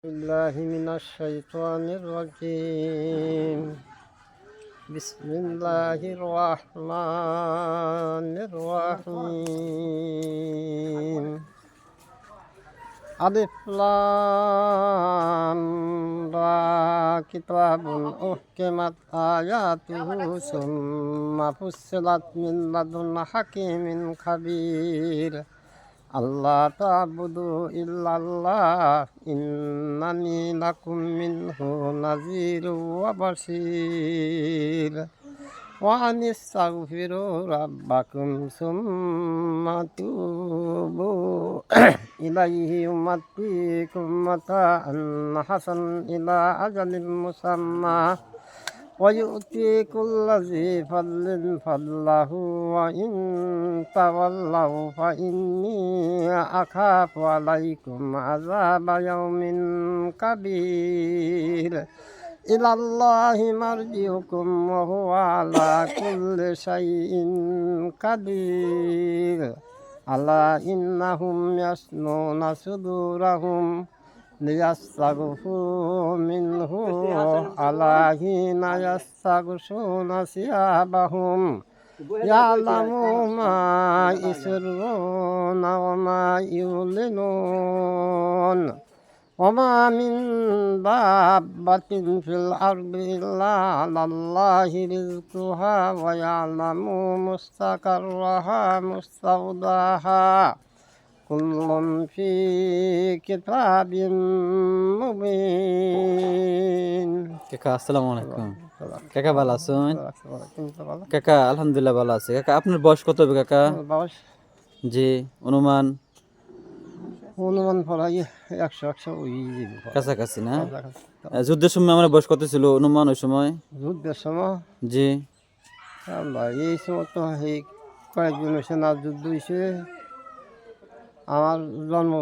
الله من الشيطان الرجيم. بسم الله الرحمن الرحيم. ألف لام را كتاب أحكمت آياته ثم فصلت من لدن حكيم خبير. আল্লাহ তা'বুদু ইল্লাল্লাহ ইন্নানি লাকুম মিনহু নাযীরুন ওয়া বাশীর ওয়া আনিস্তাগফিরু রাব্বাকুম সুম্মা তুবু ইলাইহি ইউমাত্তিকুম মাতা'an হাসানান ইলা আজালিন মুসাম্মা ويؤتي كل ذي فضل فضله وإن تولوا فإني أخاف عليكم عذاب يوم كبير. إلى الله مرجعكم وهو على كل شيء قدير. ألا إنهم يثنون صدورهم ليستغفوا منه على حين يستغشون ثيابهم يعلم ما يسرون وما يعلنون وما من دابة في الأرض إلا على الله رزقها ويعلم مستقرها مستودعها كل في كتاب مبين. কাকা আসসালামু আলাইকুম। কাকা ভালো আছেন? কাকা আলহামদুলিল্লাহ ভালো আছে। কাকা আপনার বয়স কত হবে কাকা? বয়স জি অনুমান পড়াই 100 ওই কাছাকাছি না? যুদ্ধের সময় আমার বয়স কত ছিল অনুমান ওই সময়? যুদ্ধের সময় জি আল্লাহ এই সময় তো এই কয়েকদিন হয়েছে না যুদ্ধ হয়েছে। আমার জন্ম